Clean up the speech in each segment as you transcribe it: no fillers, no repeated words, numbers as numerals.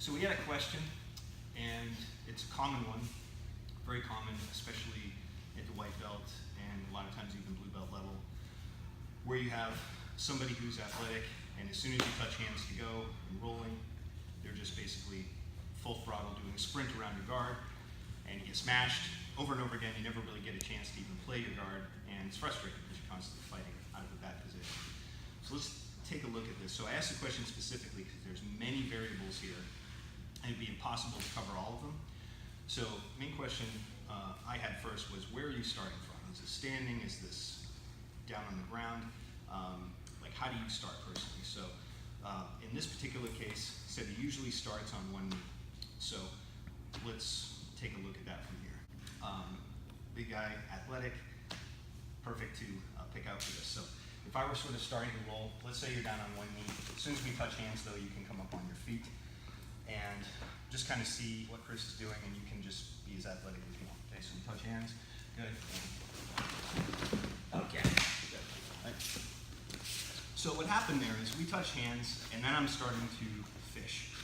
So we had a question, and it's a common one, very common, especially at the white belt and a lot of times even blue belt level, where you have somebody who's athletic, and as soon as you touch hands to go and rolling, they're just basically full throttle doing a sprint around your guard, and you get smashed over and over again. You never really get a chance to even play your guard, and it's frustrating because you're constantly fighting out of a bad position. So let's take a look at this. So I asked the question specifically because there's many variables here, and it'd be impossible to cover all of them. So main question I had first was, where are you starting from? Is it standing? Is this down on the ground? Like, how do you start personally? So in this particular case, it said it usually starts on one knee. So let's take a look at that from here. Big guy, athletic, perfect to pick out for this. So if I were sort of starting to roll, let's say you're down on one knee. As soon as we touch hands, though, you can come up on your feet and just kind of see what Chris is doing, and you can just be as athletic as you want. Okay, so we touch hands. Good. Okay. Good. Right. So what happened there is we touch hands, and then I'm starting to fish.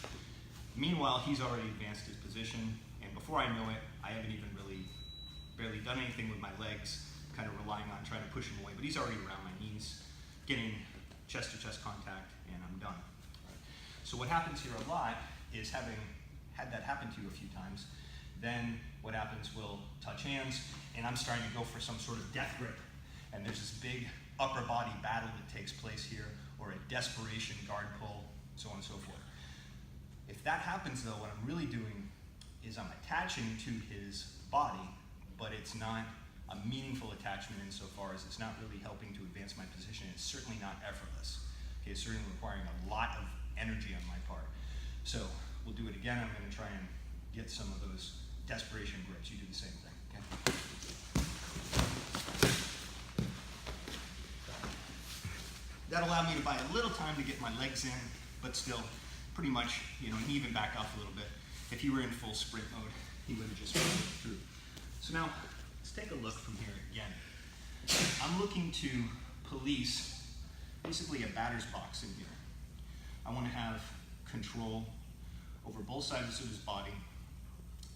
Meanwhile, he's already advanced his position, and before I know it, I haven't even barely done anything with my legs, kind of relying on trying to push him away, but he's already around my knees, getting chest-to-chest contact, and I'm done. Right. So what happens here a lot is, having had that happen to you a few times, then what happens, we'll touch hands, and I'm starting to go for some sort of death grip, and there's this big upper body battle that takes place here, or a desperation guard pull, so on and so forth. If that happens, though, what I'm really doing is I'm attaching to his body, but it's not a meaningful attachment insofar as it's not really helping to advance my position. It's certainly not effortless. Okay, it's certainly requiring a lot of energy on my part. So we'll do it again. I'm going to try and get some of those desperation grips. You do the same thing. Okay? That allowed me to buy a little time to get my legs in, but still pretty much, and even back off a little bit. If he were in full sprint mode, he would have just run through. So now, let's take a look from here again. I'm looking to police basically a batter's box in here. I want to have control over both sides of his body,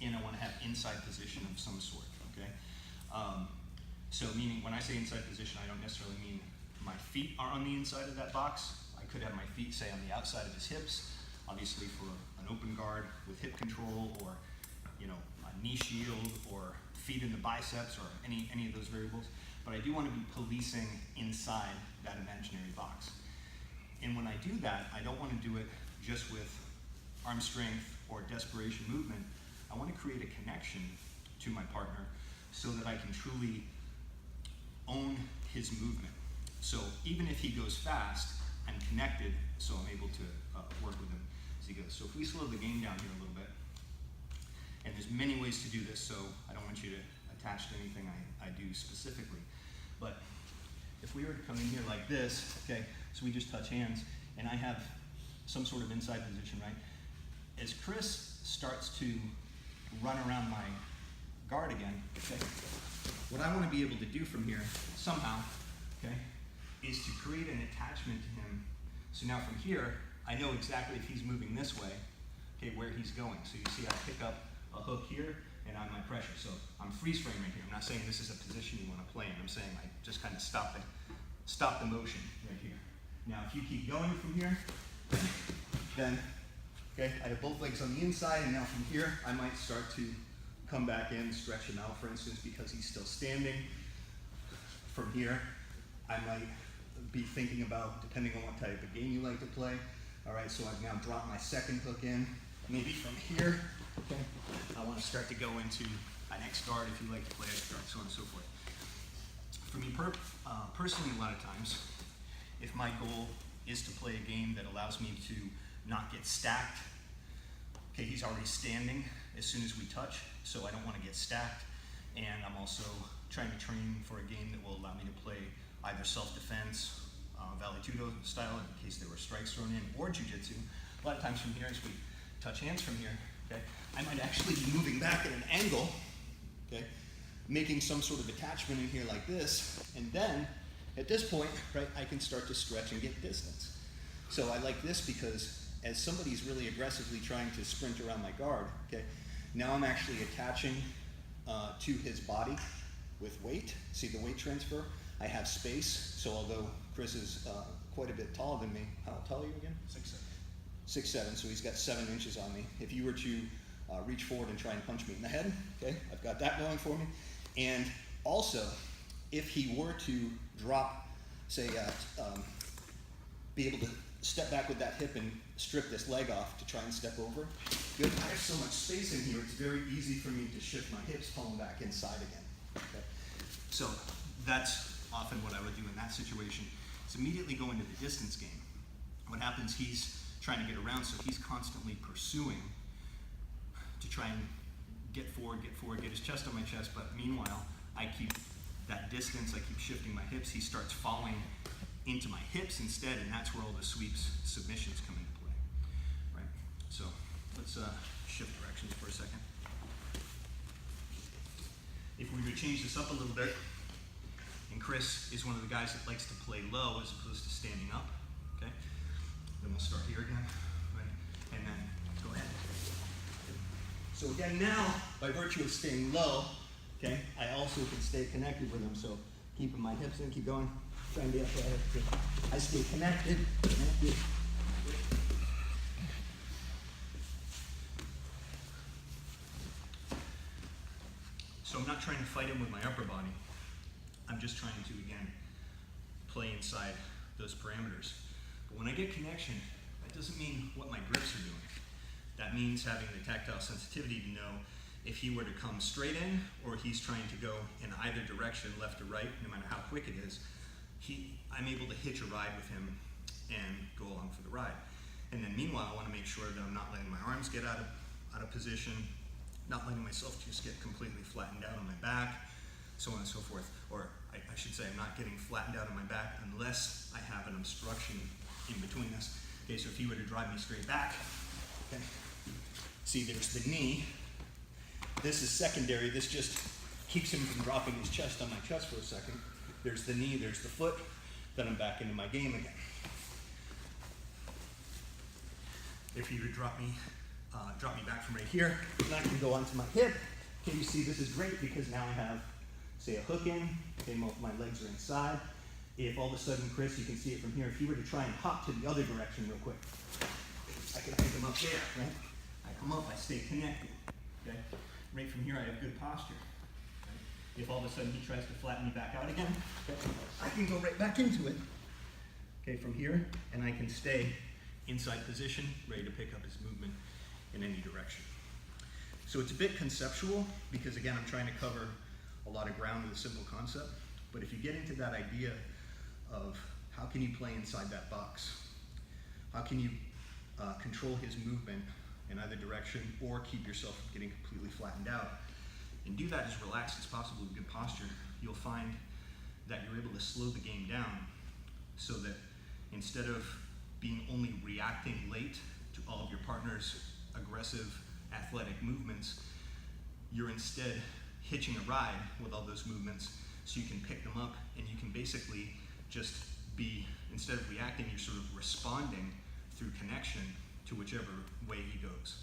and I want to have inside position of some sort, okay? So meaning, when I say inside position, I don't necessarily mean my feet are on the inside of that box. I could have my feet, say, on the outside of his hips, obviously for an open guard with hip control, or a knee shield, or feet in the biceps, or any of those variables. But I do want to be policing inside that imaginary box. And when I do that, I don't want to do it just with arm strength or desperation movement. I want to create a connection to my partner so that I can truly own his movement. So even if he goes fast, I'm connected, so I'm able to work with him as he goes. So if we slow the game down here a little bit, and there's many ways to do this, so I don't want you to attach to anything I do specifically. But if we were to come in here like this, okay, so we just touch hands, and I have some sort of inside position, right? As Chris starts to run around my guard again, okay, what I want to be able to do from here, somehow, okay, is to create an attachment to him. So now from here, I know exactly if he's moving this way, okay, where he's going. So you see I pick up a hook here, and on my pressure. So I'm freeze framing here. I'm not saying this is a position you want to play in. I'm saying I just kind of stop the motion right here. Now if you keep going from here, then, okay, I have both legs on the inside, and now from here, I might start to come back in, stretch him out, for instance, because he's still standing. From here, I might be thinking about, depending on what type of game you like to play. All right, so I've now dropped my second hook in. Maybe from here, okay, I want to start to go into an X guard if you like to play X guard, so on and so forth. For me personally, a lot of times, if my goal is to play a game that allows me to not get stacked, okay, he's already standing as soon as we touch, so I don't want to get stacked, and I'm also trying to train for a game that will allow me to play either self-defense, Vale Tudo style, in case there were strikes thrown in, or jiu-jitsu. A lot of times from here, as we touch hands from here, okay, I might actually be moving back at an angle, okay, making some sort of attachment in here like this, and then at this point, right, I can start to stretch and get distance. So I like this because as somebody's really aggressively trying to sprint around my guard, okay, now I'm actually attaching to his body with weight. See the weight transfer? I have space, so although Chris is quite a bit taller than me, how tall are you again? 6'7". 6'7", so he's got 7 inches on me. If you were to reach forward and try and punch me in the head, okay, I've got that going for me. And also, if he were to drop, say, be able to step back with that hip and strip this leg off to try and step over, good. I have so much space in here, it's very easy for me to shift my hips, pull them back inside again. Okay? So that's often what I would do in that situation, is immediately go into the distance game. What happens, he's trying to get around, so he's constantly pursuing to try and get forward, get his chest on my chest, but meanwhile, I keep that distance, I keep shifting my hips, he starts falling into my hips instead, and that's where all the sweeps, submissions come into play, right? So let's shift directions for a second. If we were to change this up a little bit, and Chris is one of the guys that likes to play low as opposed to standing up, okay? Then we'll start here again, right? And then go ahead. So again, now, by virtue of staying low, okay, I also can stay connected with him. So keeping my hips in, keep going, try and be up there. I stay connected. So I'm not trying to fight him with my upper body. I'm just trying to, again, play inside those parameters. But when I get connection, that doesn't mean what my grips are doing. That means having the tactile sensitivity to know if he were to come straight in or he's trying to go in either direction, left or right, no matter how quick it is, I'm able to hitch a ride with him and go along for the ride. And then meanwhile, I want to make sure that I'm not letting my arms get out of position, not letting myself just get completely flattened out on my back, so on and so forth. Or I should say I'm not getting flattened out on my back unless I have an obstruction in between us. Okay, so if he were to drive me straight back, okay, see there's the knee. This is secondary. This just keeps him from dropping his chest on my chest for a second. There's the knee, there's the foot. Then I'm back into my game again. If he were to drop me back from right here, then I can go onto my hip. Okay, you see this is great because now I have, say, a hook in. Okay, my legs are inside. If all of a sudden, Chris, you can see it from here, if he were to try and hop to the other direction real quick, I can pick him up there, right? I come up, I stay connected, okay? Right from here, I have good posture. Right? If all of a sudden he tries to flatten me back out again, okay, I can go right back into it, okay, from here, and I can stay inside position, ready to pick up his movement in any direction. So it's a bit conceptual because, again, I'm trying to cover a lot of ground with a simple concept, but if you get into that idea of how can you play inside that box, how can you control his movement in either direction or keep yourself from getting completely flattened out, and do that as relaxed as possible with good posture, you'll find that you're able to slow the game down so that instead of being only reacting late to all of your partner's aggressive athletic movements, you're instead hitching a ride with all those movements so you can pick them up and you can basically just be, instead of reacting, you're sort of responding through connection to whichever way he goes.